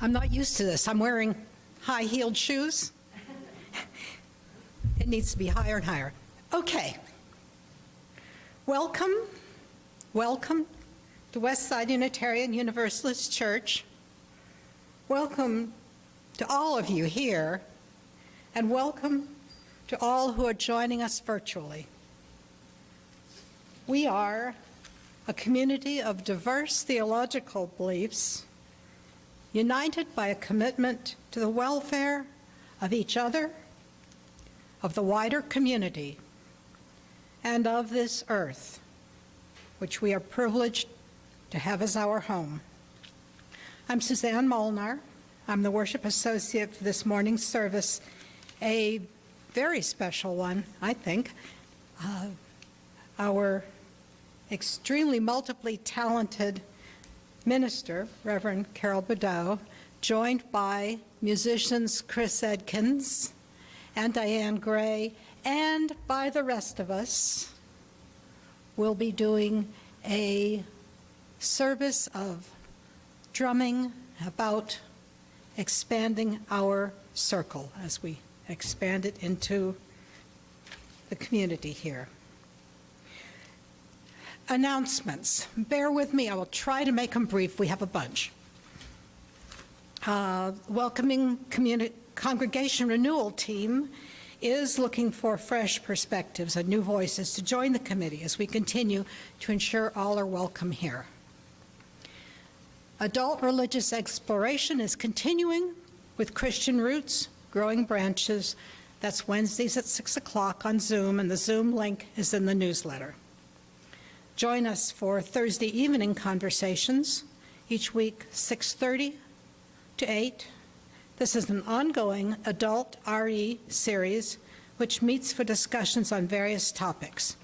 I'm not used to this. I'm wearing high-heeled shoes. It needs to be higher and higher. Okay. Welcome to Westside Unitarian Universalist Church. Welcome to all of you here, and welcome to all who are joining us virtually. We are a community of diverse theological beliefs, united by a commitment to the welfare of each other, of the wider community, and of this earth, which we are privileged to have as our home. I'm Suzanne Molnar. I'm the worship associate for this morning's service, a very special one, I think. Our extremely multiply talented minister, Reverend Carol Beddow, joined by musicians Chris Edkins and Diane Gray, and by the rest of us, will be doing a service of drumming about expanding our circle as we expand it into the community here. Announcements. Bear with me, I will try to make them brief. We have a bunch. Welcoming Congregation Renewal team is looking for fresh perspectives and new voices to join the committee as we continue to ensure all are welcome here. Adult religious exploration is continuing with Christian Roots, Growing Branches. That's Wednesdays at 6 o'clock on Zoom, and the Zoom link is in the newsletter. Join us for Thursday evening conversations, each week 6:30 to 8. This is an ongoing adult RE series which meets for discussions on various topics.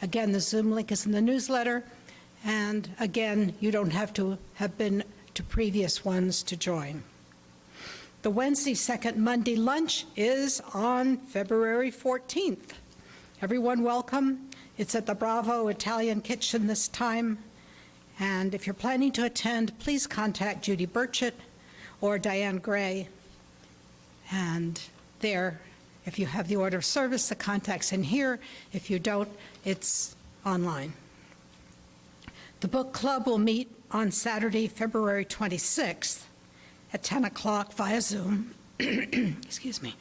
Again, the Zoom link is in the newsletter, and again, you don't have to have been to previous ones to join. The Wednesday second Monday lunch is on February 14th. Everyone welcome. It's at the Bravo Italian Kitchen this time. And if you're planning to attend, please contact Judy Burchett or Diane Gray. And there, if you have the order of service, the contact's in here. If you don't, it's online. The book club will meet on Saturday, February 26th at 10 o'clock via Zoom, excuse me,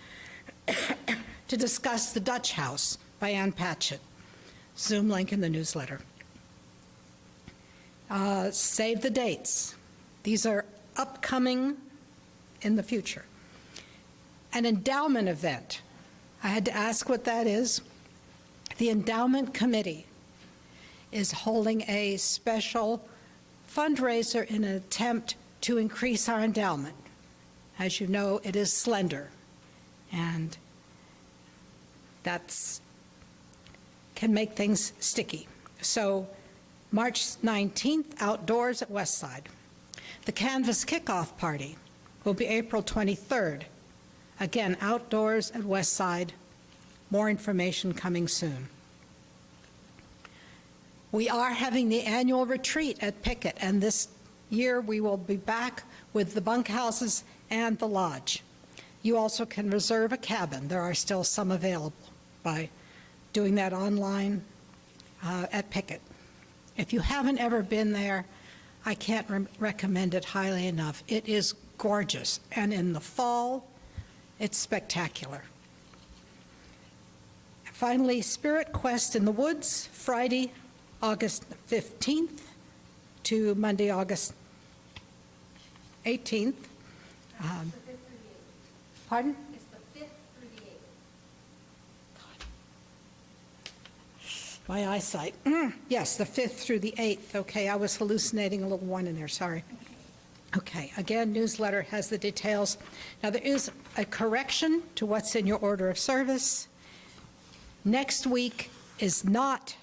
to discuss The Dutch House by Ann Patchett. Zoom link in the newsletter. Save the dates. These are upcoming in the future. An endowment event. I had to ask what that is. The Endowment Committee is holding a special fundraiser in an attempt to increase our endowment. As you know, it is slender, and that's can make things sticky. So March 19th, outdoors at Westside. The Canvas Kickoff Party will be April 23rd. Again, outdoors at Westside. More information coming soon. We are having the annual retreat at Pickett, and this year we will be back with the bunkhouses and the lodge. You also can reserve a cabin. There are still some available by doing that online at Pickett. If you haven't ever been there, I can't recommend it highly enough. It is gorgeous, and in the fall, it's spectacular. Finally, Spirit Quest in the Woods, Friday, August 15th to Monday, August 18th. Pardon? It's the 5th through the 8th. My eyesight. Yes, the 5th through the 8th. Okay, I was hallucinating a little one in there, sorry. Okay, again, newsletter has the details. Now, there is a correction to what's in your order of service. Next week is not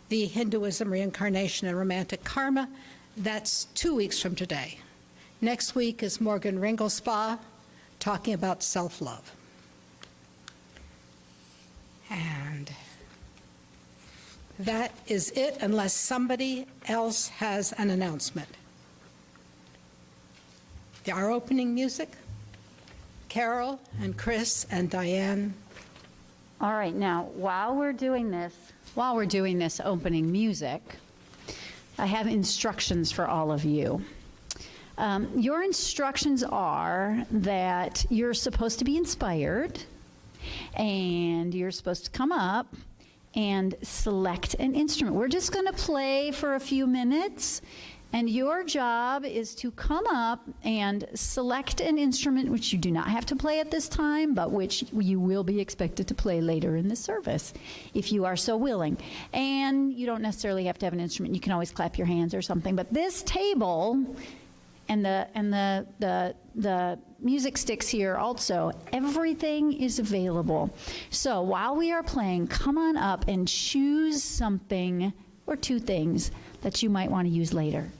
the Hinduism, reincarnation, and romantic karma. That's 2 weeks from today. Next week is Morgan Ringelspa talking about self-love. And that is it, unless somebody else has an announcement. our opening music. Carol and Chris and Diane. All right, now, while we're doing this opening music, I have instructions for all of you. Your instructions are that you're supposed to be inspired, and you're supposed to come up and select an instrument. We're just going to play for a few minutes, and your job is to come up and select an instrument which you do not have to play at this time, but which you will be expected to play later in the service, if you are so willing. And you don't necessarily have to have an instrument. You can always clap your hands or something. But this table and the music sticks here also, everything is available. So while we are playing, come on up and choose something or two things that you might want to use later.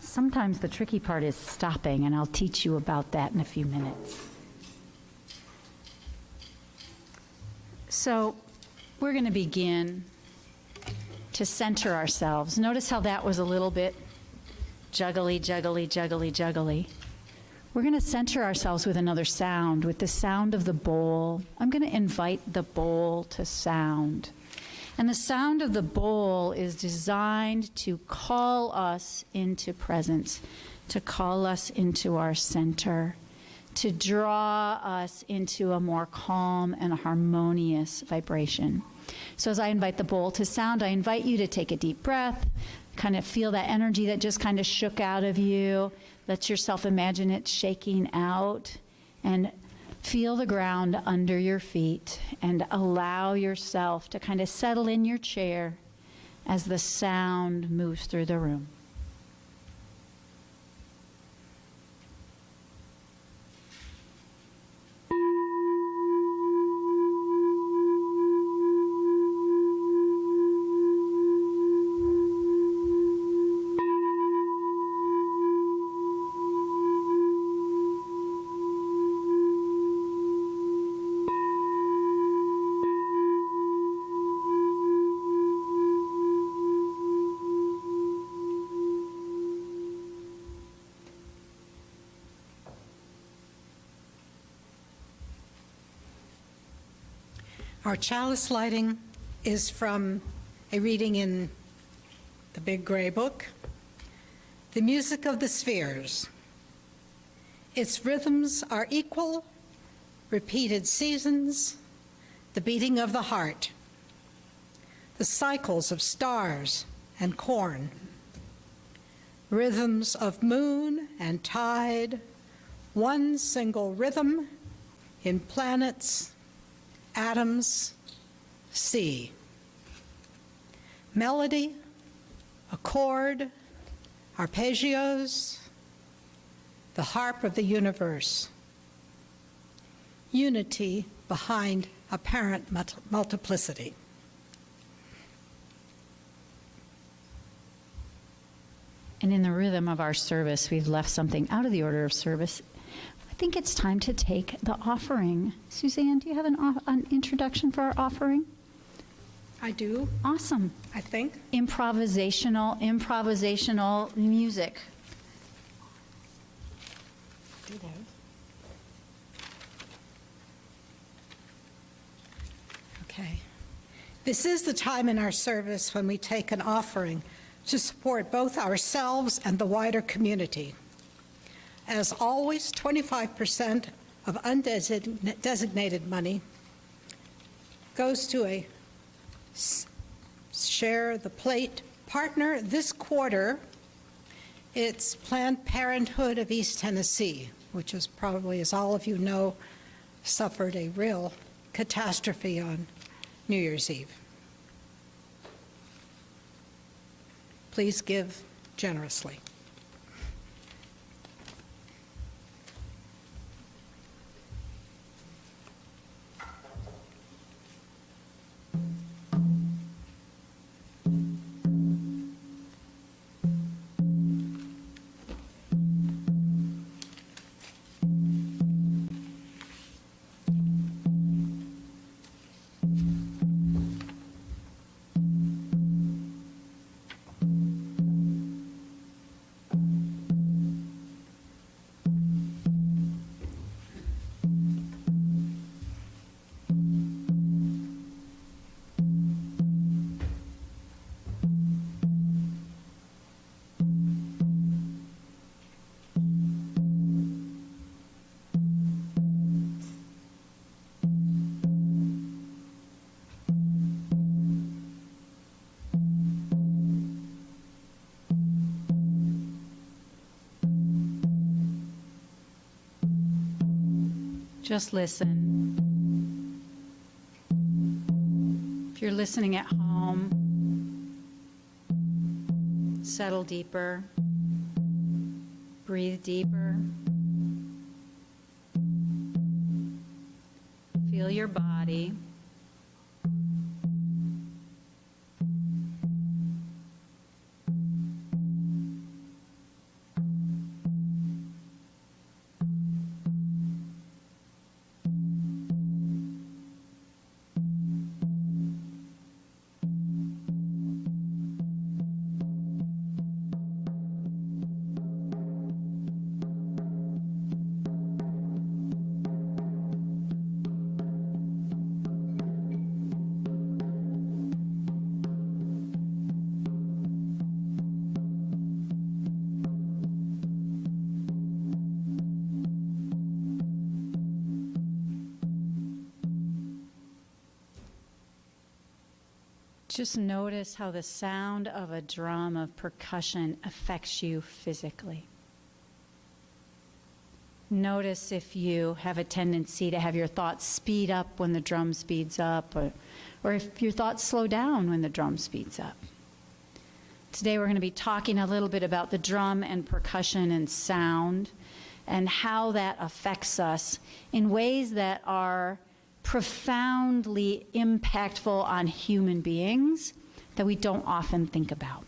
Sometimes the tricky part is stopping, and I'll teach you about that in a few minutes. So we're going to begin to center ourselves. Notice how that was a little bit juggly, juggly, juggly, juggly. We're going to center ourselves with another sound, with the sound of the bowl. I'm going to invite the bowl to sound. And the sound of the bowl is designed to call us into presence, to call us into our center, to draw us into a more calm and harmonious vibration. So as I invite the bowl to sound, I invite you to take a deep breath, kind of feel that energy that just kind of shook out of you. Let yourself imagine it shaking out, and feel the ground under your feet, and allow yourself to kind of settle in your chair as the sound moves through the room. Our chalice lighting is from a reading in the Big Gray Book, The Music of the Spheres. Its rhythms are equal, repeated seasons, the beating of the heart, the cycles of stars and corn, rhythms of moon and tide, one single rhythm in planets, atoms, sea. Melody, accord, arpeggios, the harp of the universe. Unity behind apparent multiplicity. And in the rhythm of our service, we've left something out of the order of service. I think it's time to take the offering. Suzanne, do you have an introduction for our offering? I do, Awesome. I think. Improvisational music. Do those. Okay. This is the time in our service when we take an offering to support both ourselves and the wider community. As always, 25% of undesignated money goes to a Share the Plate partner. This quarter, it's Planned Parenthood of East Tennessee, which is probably, as all of you know, suffered a real catastrophe on New Year's Eve. Please give generously. Just listen. If you're listening at home, settle deeper, breathe deeper, feel your body. Just notice how the sound of a drum of percussion affects you physically. Notice if you have a tendency to have your thoughts speed up when the drum speeds up, or if your thoughts slow down when the drum speeds up. Today we're going to be talking a little bit about the drum and percussion and sound and how that affects us in ways that are profoundly impactful on human beings that we don't often think about.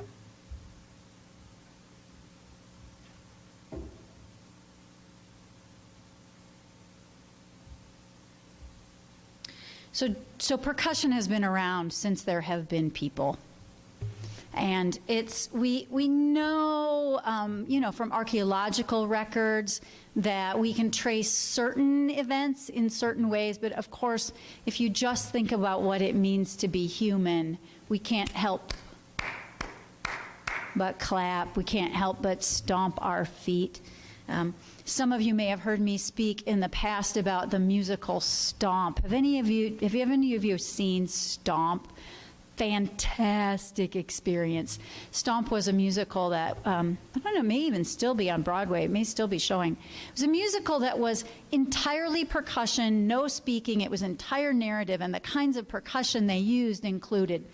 So percussion has been around since there have been people. And we know, from archaeological records that we can trace certain events in certain ways, but of course, if you just think about what it means to be human, we can't help but clap. We can't help but stomp our feet. Some of you may have heard me speak in the past about the musical Stomp. Have any of you seen Stomp? Fantastic experience. Stomp was a musical that, I don't know, may even still be on Broadway. It may still be showing. It was a musical that was entirely percussion, no speaking. It was entire narrative, and the kinds of percussion they used included,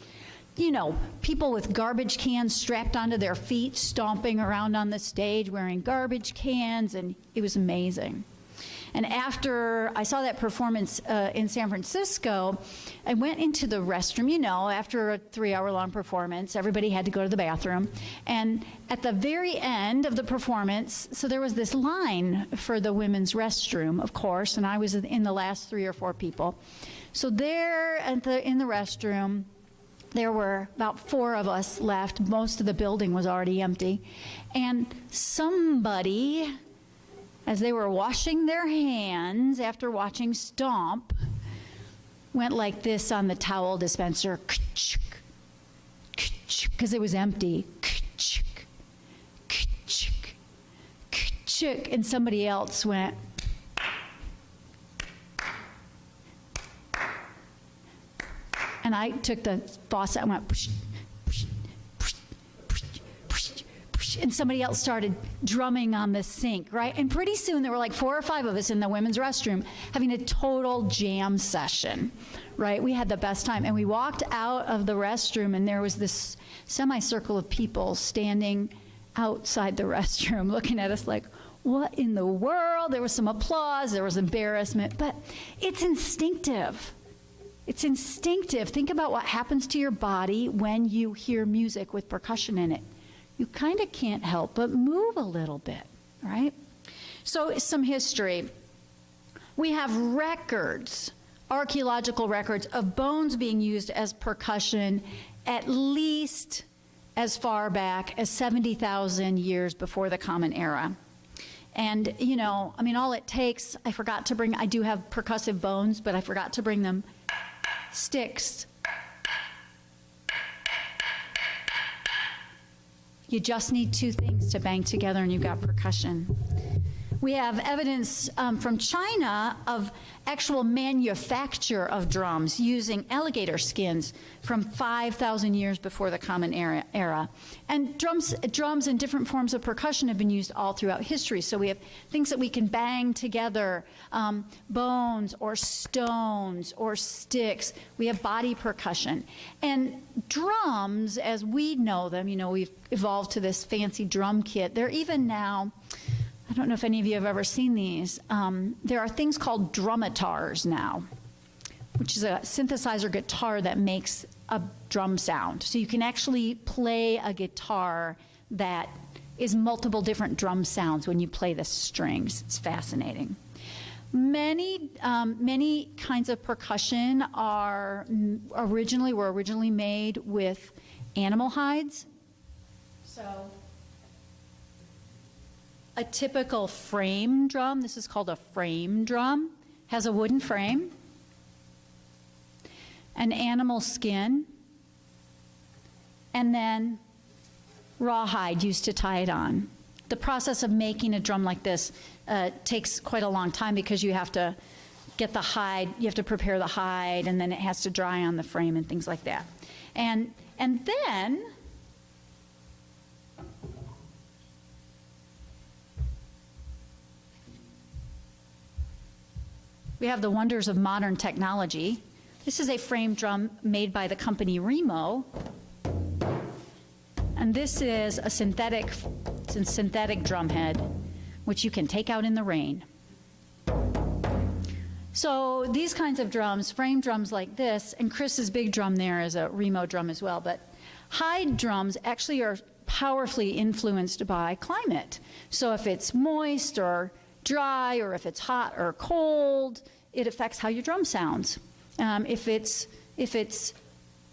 people with garbage cans strapped onto their feet, stomping around on the stage wearing garbage cans, and it was amazing. And after I saw that performance in San Francisco, I went into the restroom. After a 3-hour-long performance, everybody had to go to the bathroom. And at the very end of the performance, so there was this line for the women's restroom, of course, and I was in the last 3 or 4 people. So there in the restroom, there were about 4 of us left. Most of the building was already empty. And somebody, as they were washing their hands after watching Stomp, went like this on the towel dispenser, because it was empty. And somebody else went, and I took the faucet and went, push, push, push, push, push, push, and somebody else started drumming on the sink, right? And pretty soon there were like 4 or 5 of us in the women's restroom having a total jam session, right? We had the best time. And we walked out of the restroom, and there was this semicircle of people standing outside the restroom looking at us like, what in the world? There was some applause, there was embarrassment, but it's instinctive. It's instinctive. Think about what happens to your body when you hear music with percussion in it. You kind of can't help but move a little bit, right? So some history. We have records, archaeological records, of bones being used as percussion at least as far back as 70,000 years before the Common Era. And, all it takes, I do have percussive bones, but I forgot to bring them. Sticks. You just need 2 things to bang together and you've got percussion. We have evidence from China of actual manufacture of drums using alligator skins from 5,000 years before the Common Era. And drums and different forms of percussion have been used all throughout history. So we have things that we can bang together, bones or stones or sticks. We have body percussion. And drums, as we know them, we've evolved to this fancy drum kit. They're even now, I don't know if any of you have ever seen these. There are things called drumitars now, which is a synthesizer guitar that makes a drum sound. So you can actually play a guitar that is multiple different drum sounds when you play the strings. It's fascinating. Many kinds of percussion were originally made with animal hides. So a typical frame drum, this is called a frame drum, has a wooden frame, an animal skin, and then rawhide used to tie it on. The process of making a drum like this takes quite a long time because you have to get the hide, you have to prepare the hide, and then it has to dry on the frame and things like that. And then we have the wonders of modern technology. This is a frame drum made by the company Remo. And this is a synthetic drum head, which you can take out in the rain. So these kinds of drums, frame drums like this, and Chris's big drum there is a Remo drum as well, but hide drums actually are powerfully influenced by climate. So if it's moist or dry, or if it's hot or cold, it affects how your drum sounds. If it's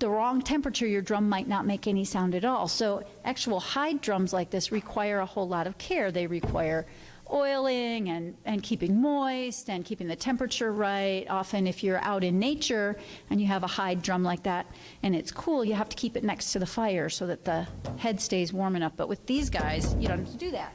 the wrong temperature, your drum might not make any sound at all. So actual hide drums like this require a whole lot of care. They require oiling and keeping moist and keeping the temperature right. Often if you're out in nature and you have a hide drum like that and it's cool, you have to keep it next to the fire so that the head stays warm enough. But with these guys, you don't have to do that.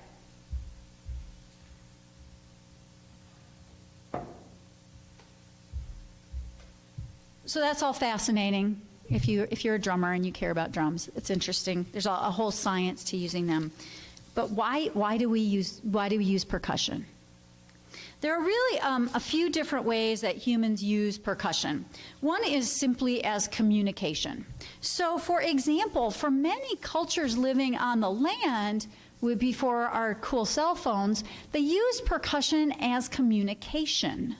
So that's all fascinating if you're a drummer and you care about drums. It's interesting. There's a whole science to using them. But why do we use percussion? There are really a few different ways that humans use percussion. One is simply as communication. So for example, for many cultures living on the land before our cool cell phones, they used percussion as communication,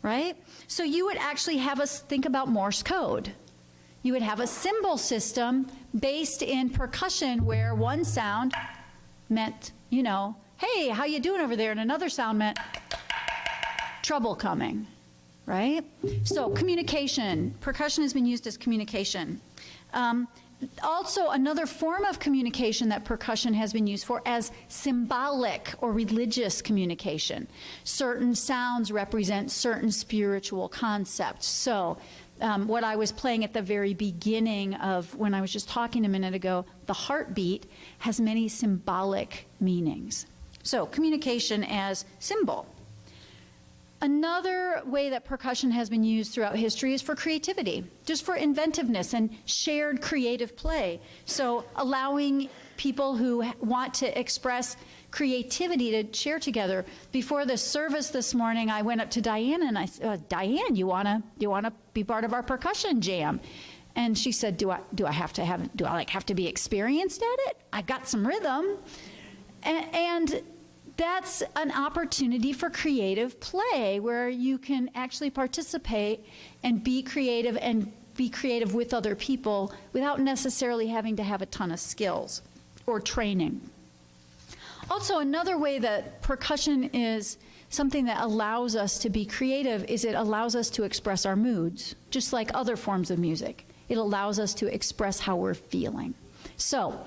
right? So you would actually have us think about Morse code. You would have a symbol system based in percussion where one sound meant, you know, hey, how you doing over there? And another sound meant trouble coming, right? So communication, percussion has been used as communication. Also, another form of communication that percussion has been used for as symbolic or religious communication. Certain sounds represent certain spiritual concepts. So what I was playing at the very beginning of when I was just talking a minute ago, the heartbeat has many symbolic meanings. So communication as symbol. Another way that percussion has been used throughout history is for creativity, just for inventiveness and shared creative play. So allowing people who want to express creativity to share together. Before the service this morning, I went up to Diane and I said, Diane, you wanna be part of our percussion jam? And she said, do I have to be experienced at it? I've got some rhythm. And that's an opportunity for creative play where you can actually participate and be creative with other people without necessarily having to have a ton of skills or training. Also, another way that percussion is something that allows us to be creative is it allows us to express our moods, just like other forms of music. It allows us to express how we're feeling. So,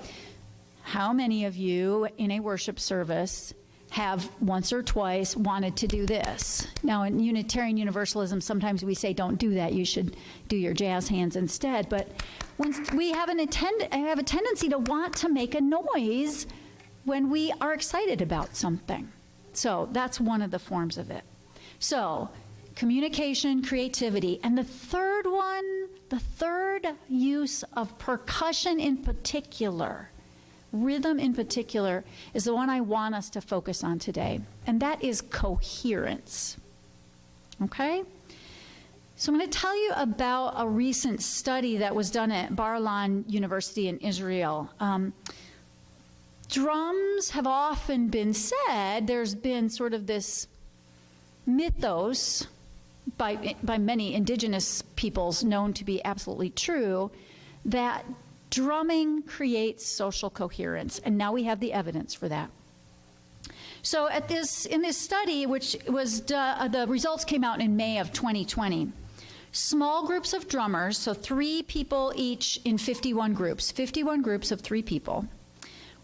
how many of you in a worship service have once or twice wanted to do this? Now, in Unitarian Universalism, sometimes we say, don't do that. You should do your jazz hands instead. But we have a tendency to want to make a noise when we are excited about something. So that's one of the forms of it. So communication, creativity. And the third one, the third use of percussion in particular, rhythm in particular, is the one I want us to focus on today, and that is coherence. Okay? So I'm going to tell you about a recent study that was done at Bar-Ilan University in Israel. Drums have often been said, there's been sort of this mythos by many indigenous peoples known to be absolutely true, that drumming creates social coherence, and now we have the evidence for that. So in this study, which was the results came out in May of 2020, small groups of drummers, so 3 people each in 51 groups of 3 people,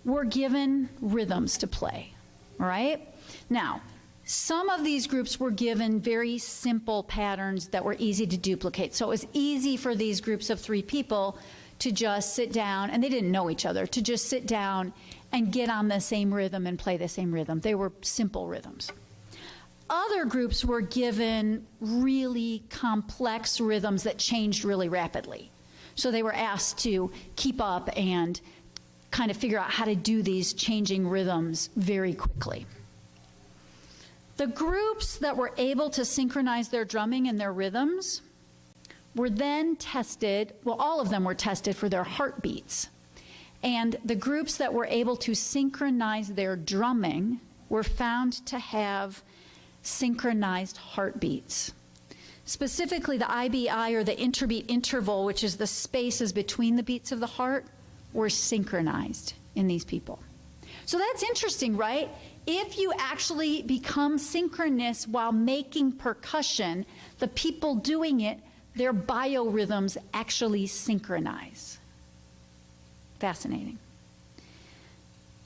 were given rhythms to play, all right? Now, some of these groups were given very simple patterns that were easy to duplicate. So it was easy for these groups of 3 people to just sit down, and they didn't know each other, to just sit down and get on the same rhythm and play the same rhythm. They were simple rhythms. Other groups were given really complex rhythms that changed really rapidly. So they were asked to keep up and kind of figure out how to do these changing rhythms very quickly. The groups that were able to synchronize their drumming and their rhythms were then tested, well, all of them were tested for their heartbeats. And the groups that were able to synchronize their drumming were found to have synchronized heartbeats. Specifically, the IBI, or the interbeat interval, which is the spaces between the beats of the heart, were synchronized in these people. So that's interesting, right? If you actually become synchronous while making percussion, the people doing it their biorhythms actually synchronize. Fascinating.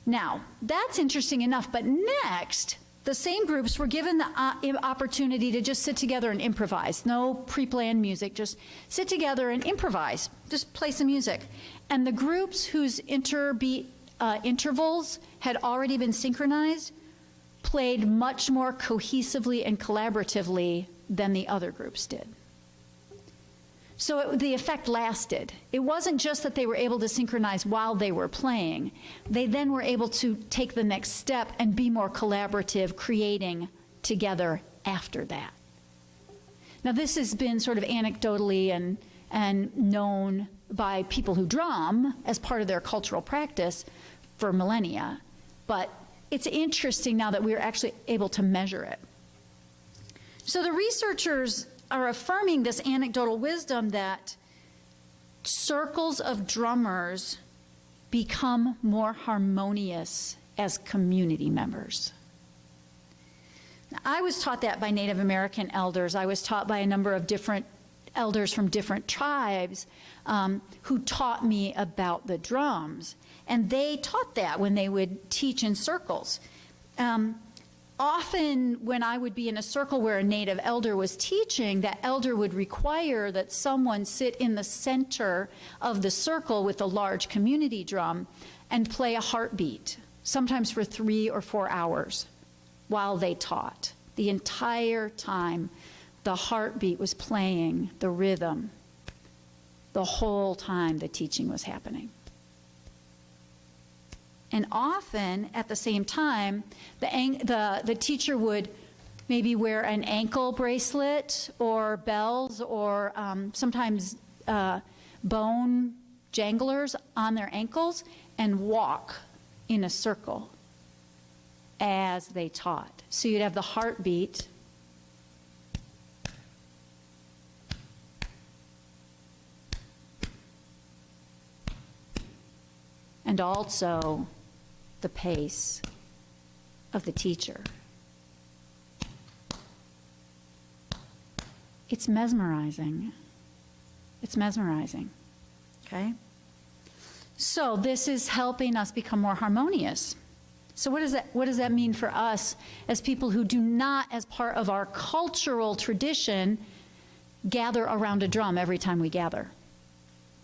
Now, that's interesting enough, but next, the same groups were given the opportunity to just sit together and improvise. No pre-planned music, just sit together and improvise. Just play some music. And the groups whose interbeat intervals had already been synchronized played much more cohesively and collaboratively than the other groups did. So the effect lasted. It wasn't just that they were able to synchronize while they were playing. They then were able to take the next step and be more collaborative, creating together after that. Now, this has been sort of anecdotally and known by people who drum as part of their cultural practice for millennia, but it's interesting now that we're actually able to measure it. So the researchers are affirming this anecdotal wisdom that circles of drummers become more harmonious as community members. Now, I was taught that by Native American elders. I was taught by a number of different elders from different tribes who taught me about the drums. And they taught that when they would teach in circles. Often when I would be in a circle where a Native elder was teaching, that elder would require that someone sit in the center of the circle with a large community drum and play a heartbeat, sometimes for 3 or 4 hours while they taught. The entire time the heartbeat was playing the rhythm, the whole time the teaching was happening. And often, at the same time, the teacher would maybe wear an ankle bracelet or bells or sometimes bone janglers on their ankles and walk in a circle as they taught. So you'd have the heartbeat. And also the pace of the teacher. It's mesmerizing. It's mesmerizing, okay? So this is helping us become more harmonious. So what does that mean for us as people who do not, as part of our cultural tradition, gather around a drum every time we gather?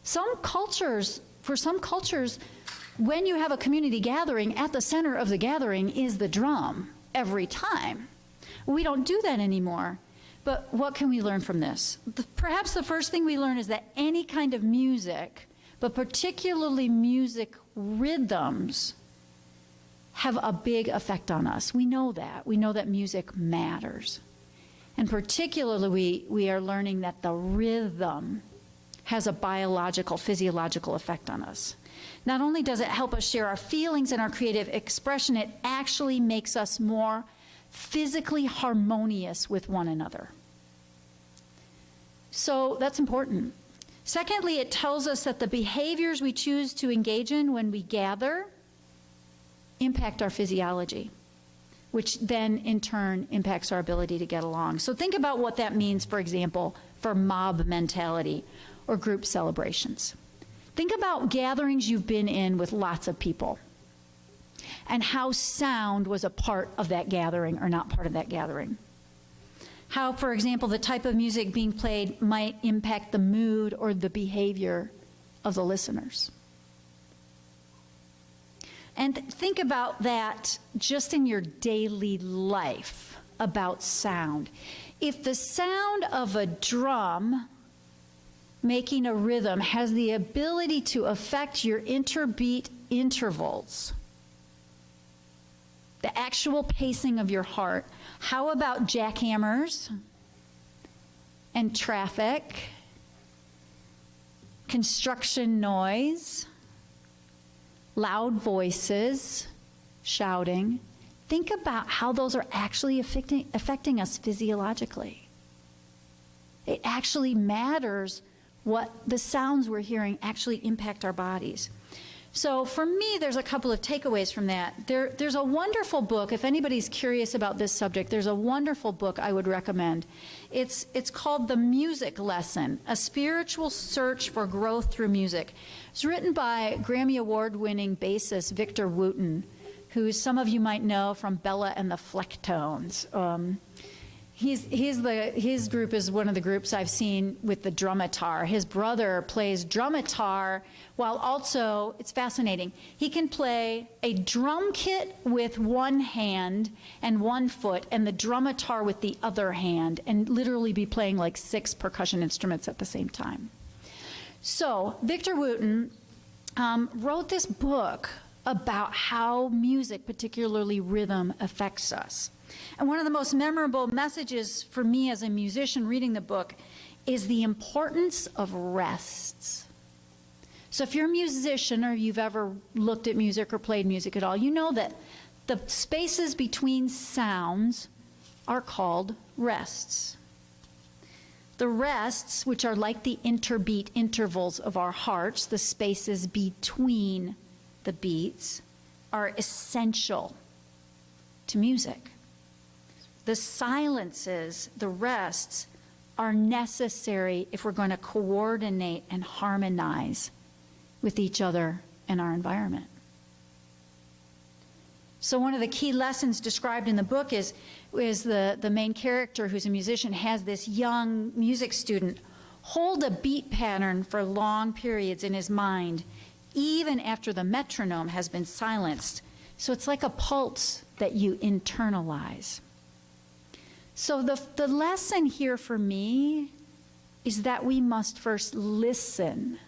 For some cultures, when you have a community gathering, at the center of the gathering is the drum every time. We don't do that anymore. But what can we learn from this? Perhaps the first thing we learn is that any kind of music, but particularly music rhythms, have a big effect on us. We know that. We know that music matters. And particularly, we are learning that the rhythm has a biological, physiological effect on us. Not only does it help us share our feelings and our creative expression, it actually makes us more physically harmonious with one another. So that's important. Secondly, it tells us that the behaviors we choose to engage in when we gather impact our physiology, which then in turn impacts our ability to get along. So think about what that means, for example, for mob mentality or group celebrations. Think about gatherings you've been in with lots of people and how sound was a part of that gathering or not part of that gathering. How, for example, the type of music being played might impact the mood or the behavior of the listeners. And think about that just in your daily life about sound. If the sound of a drum making a rhythm has the ability to affect your interbeat intervals, the actual pacing of your heart, how about jackhammers and traffic, construction noise, loud voices, shouting? Think about how those are actually affecting us physiologically. It actually matters what the sounds we're hearing actually impact our bodies. So for me, there's a couple of takeaways from that. There's a wonderful book, if anybody's curious about this subject, there's a wonderful book I would recommend. It's called The Music Lesson, A Spiritual Search for Growth Through Music. It's written by Grammy Award-winning bassist Victor Wooten, who some of you might know from Bella and the Flecktones. His group is one of the groups I've seen with the drumitar. His brother plays drumitar while also, it's fascinating, he can play a drum kit with one hand and one foot and the drumitar with the other hand and literally be playing like 6 percussion instruments at the same time. So Victor Wooten wrote this book about how music, particularly rhythm, affects us. And one of the most memorable messages for me as a musician reading the book is the importance of rests. So if you're a musician or you've ever looked at music or played music at all, you know that the spaces between sounds are called rests. The rests, which are like the interbeat intervals of our hearts, the spaces between the beats, are essential to music. The silences, the rests, are necessary if we're going to coordinate and harmonize with each other and our environment. So one of the key lessons described in the book is the main character, who's a musician, has this young music student hold a beat pattern for long periods in his mind, even after the metronome has been silenced. So it's like a pulse that you internalize. So the lesson here for me is that we must first listen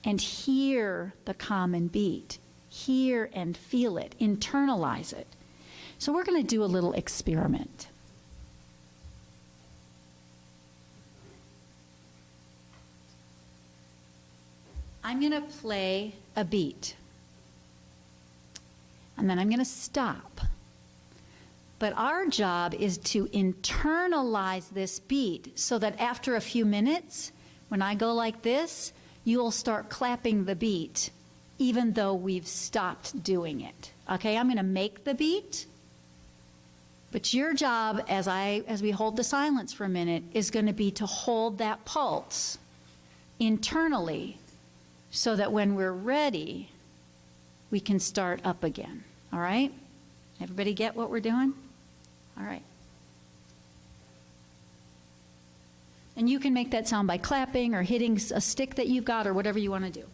and hear the common beat, hear and feel it, internalize it. So we're going to do a little experiment. I'm going to play a beat, and then I'm going to stop. But our job is to internalize this beat so that after a few minutes, when I go like this, you'll start clapping the beat, even though we've stopped doing it. Okay, I'm going to make the beat, but your job, as we hold the silence for a minute, is going to be to hold that pulse internally so that when we're ready, we can start up again. All right? Everybody get what we're doing? All right. And you can make that sound by clapping or hitting a stick that you've got or whatever you want to do.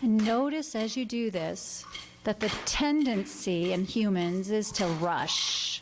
And notice as you do this that the tendency in humans is to rush.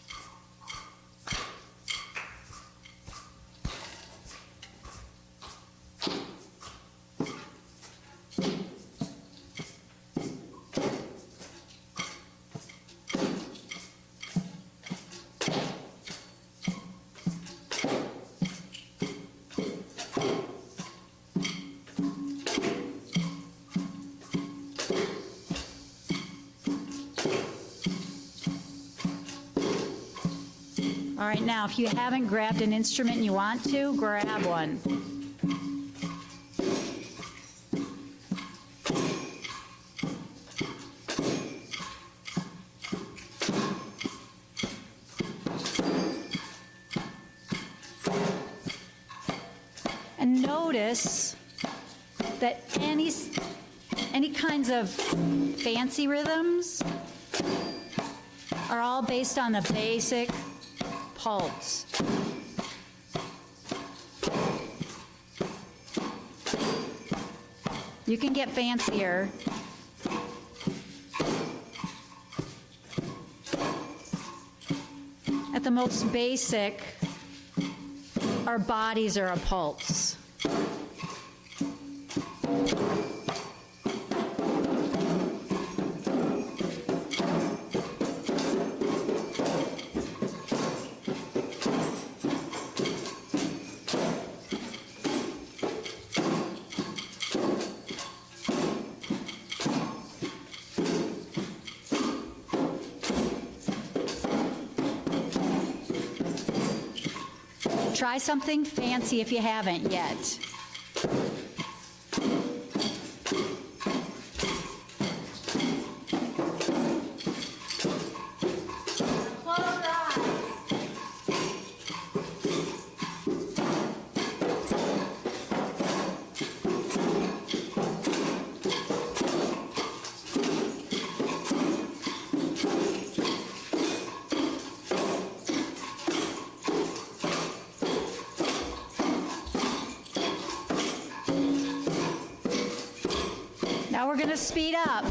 All right, now, if you haven't grabbed an instrument and you want to, grab one. notice that any kinds of fancy rhythms are all based on the basic pulse. You can get fancier. At the most basic, our bodies are a pulse. Try something fancy if you haven't yet. Now we're going to speed up.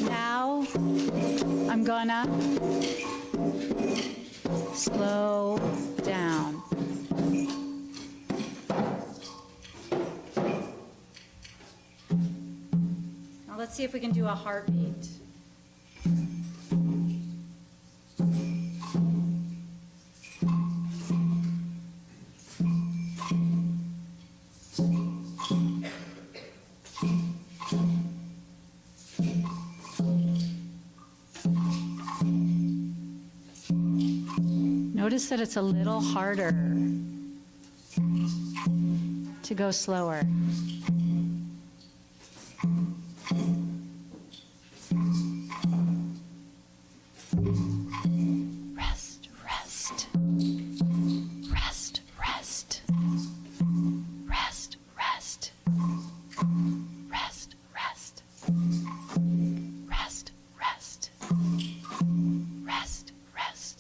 Now I'm gonna slow down. Now let's see if we can do a heartbeat. Notice that it's a little harder to go slower. Rest, rest. Rest, rest. Rest, rest. Rest, rest. Rest, rest. Rest, rest.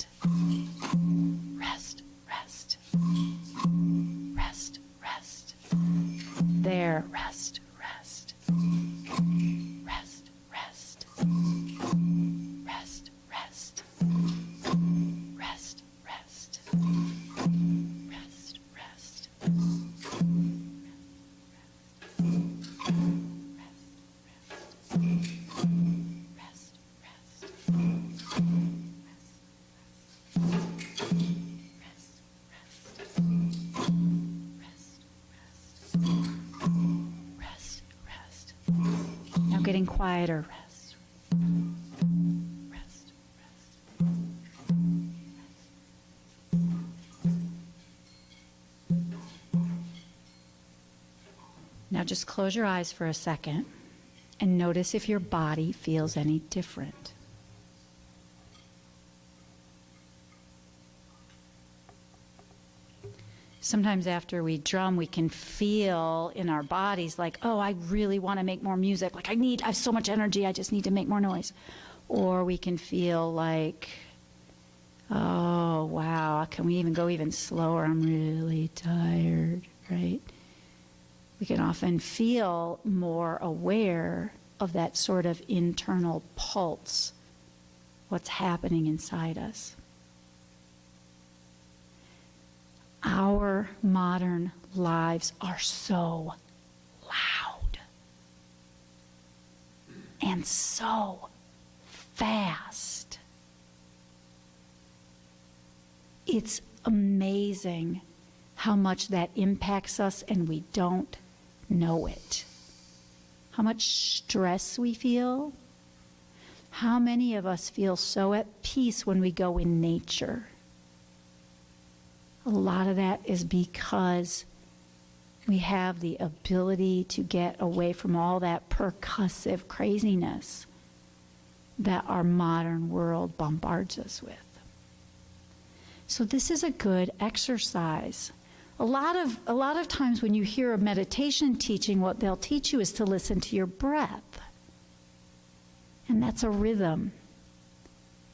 Rest, rest. Rest, rest. There, rest, rest. Rest, rest. Rest, rest. Rest, rest. Rest, rest. Rest, rest. Rest, rest. Now getting quieter. Rest. Rest, rest. Now just close your eyes for a second and notice if your body feels any different. Sometimes after we drum, we can feel in our bodies like, oh, I really want to make more music. Like I have so much energy, I just need to make more noise. Or we can feel like, oh, wow, can we even go even slower? I'm really tired, right? We can often feel more aware of that sort of internal pulse, what's happening inside us. Our modern lives are so loud. and so fast. It's amazing how much that impacts us and we don't know it. How much stress we feel. How many of us feel so at peace when we go in nature? A lot of that is because we have the ability to get away from all that percussive craziness that our modern world bombards us with. So this is a good exercise. A lot of times when you hear a meditation teaching, what they'll teach you is to listen to your breath. And that's a rhythm.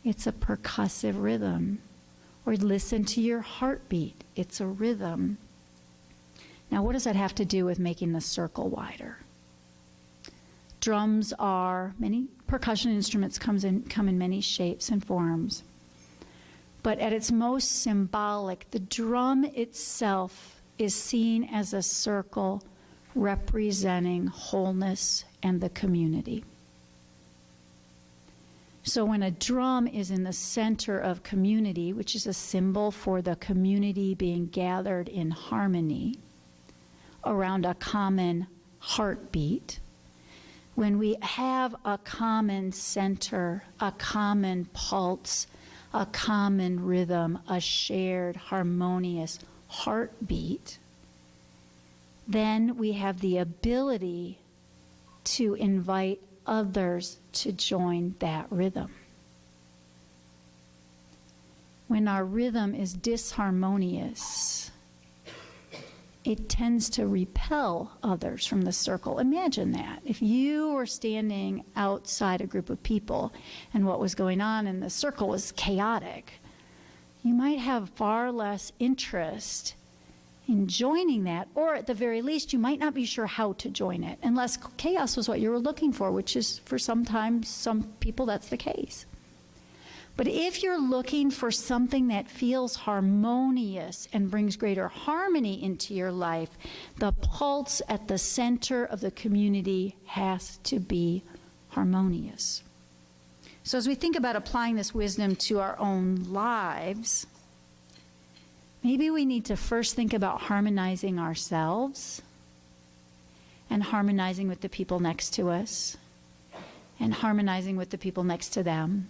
It's a percussive rhythm. Or listen to your heartbeat. It's a rhythm. Now, what does that have to do with making the circle wider? Drums are, many percussion instruments come in many shapes and forms. But at its most symbolic, the drum itself is seen as a circle representing wholeness and the community. So when a drum is in the center of community, which is a symbol for the community being gathered in harmony around a common heartbeat, when we have a common center, a common pulse, a common rhythm, a shared harmonious heartbeat, then we have the ability to invite others to join that rhythm. When our rhythm is disharmonious, it tends to repel others from the circle. Imagine that. If you were standing outside a group of people and what was going on in the circle was chaotic, you might have far less interest in joining that, or at the very least, you might not be sure how to join it, unless chaos was what you were looking for, which is for sometimes some people that's the case. But if you're looking for something that feels harmonious and brings greater harmony into your life, the pulse at the center of the community has to be harmonious. So as we think about applying this wisdom to our own lives, maybe we need to first think about harmonizing ourselves and harmonizing with the people next to us and harmonizing with the people next to them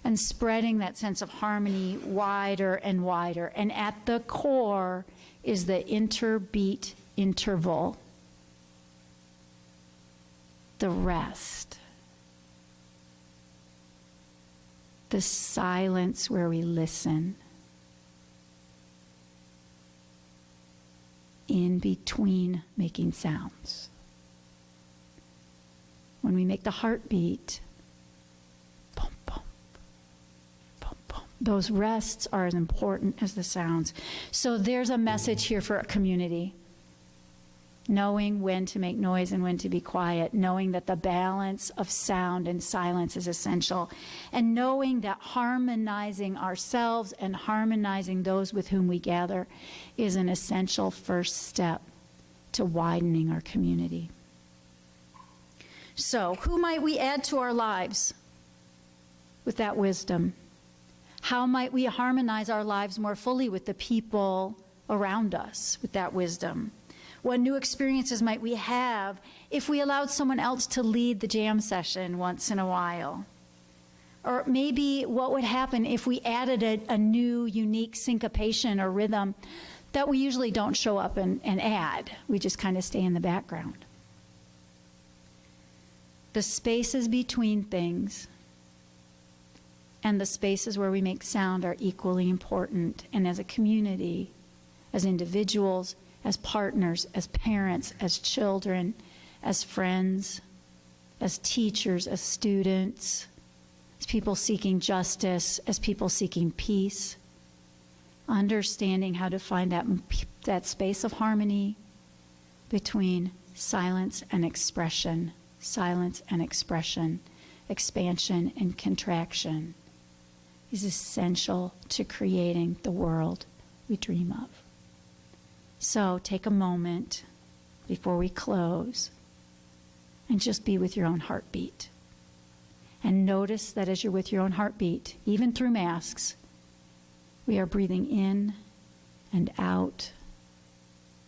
and spreading that sense of harmony wider and wider. And at the core is the interbeat interval, the rest, the silence where we listen, in between making sounds. When we make the heartbeat, boom, boom, boom, boom, those rests are as important as the sounds. So there's a message here for a community. Knowing when to make noise and when to be quiet, knowing that the balance of sound and silence is essential, and knowing that harmonizing ourselves and harmonizing those with whom we gather is an essential first step to widening our community. So, who might we add to our lives with that wisdom? How might we harmonize our lives more fully with the people around us with that wisdom? What new experiences might we have if we allowed someone else to lead the jam session once in a while? Or maybe what would happen if we added a new, unique syncopation or rhythm that we usually don't show up and add. We just kind of stay in the background. The spaces between things and the spaces where we make sound are equally important. And as a community, as individuals, as partners, as parents, as children, as friends, as teachers, as students, as people seeking justice, as people seeking peace, understanding how to find that space of harmony between silence and expression, expansion and contraction is essential to creating the world we dream of. So take a moment before we close and just be with your own heartbeat. And notice that as you're with your own heartbeat, even through masks, we are breathing in and out,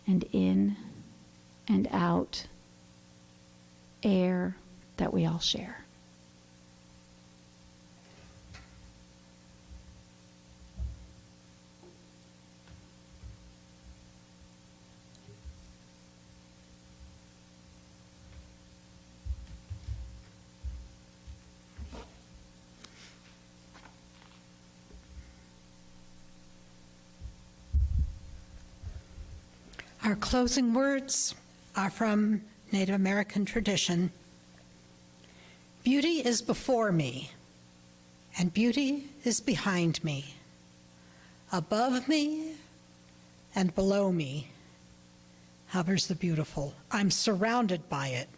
and in and out, air that we all share. Our closing words are from Native American tradition. Beauty is before me, and beauty is behind me. Above me and below me hovers the beautiful. I'm surrounded by it.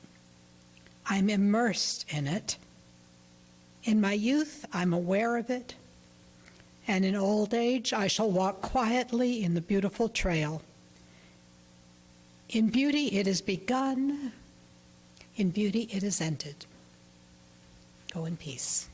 I'm immersed in it. In my youth, I'm aware of it, and in old age, I shall walk quietly in the beautiful trail. In beauty it is begun, in beauty it is ended. Go in peace.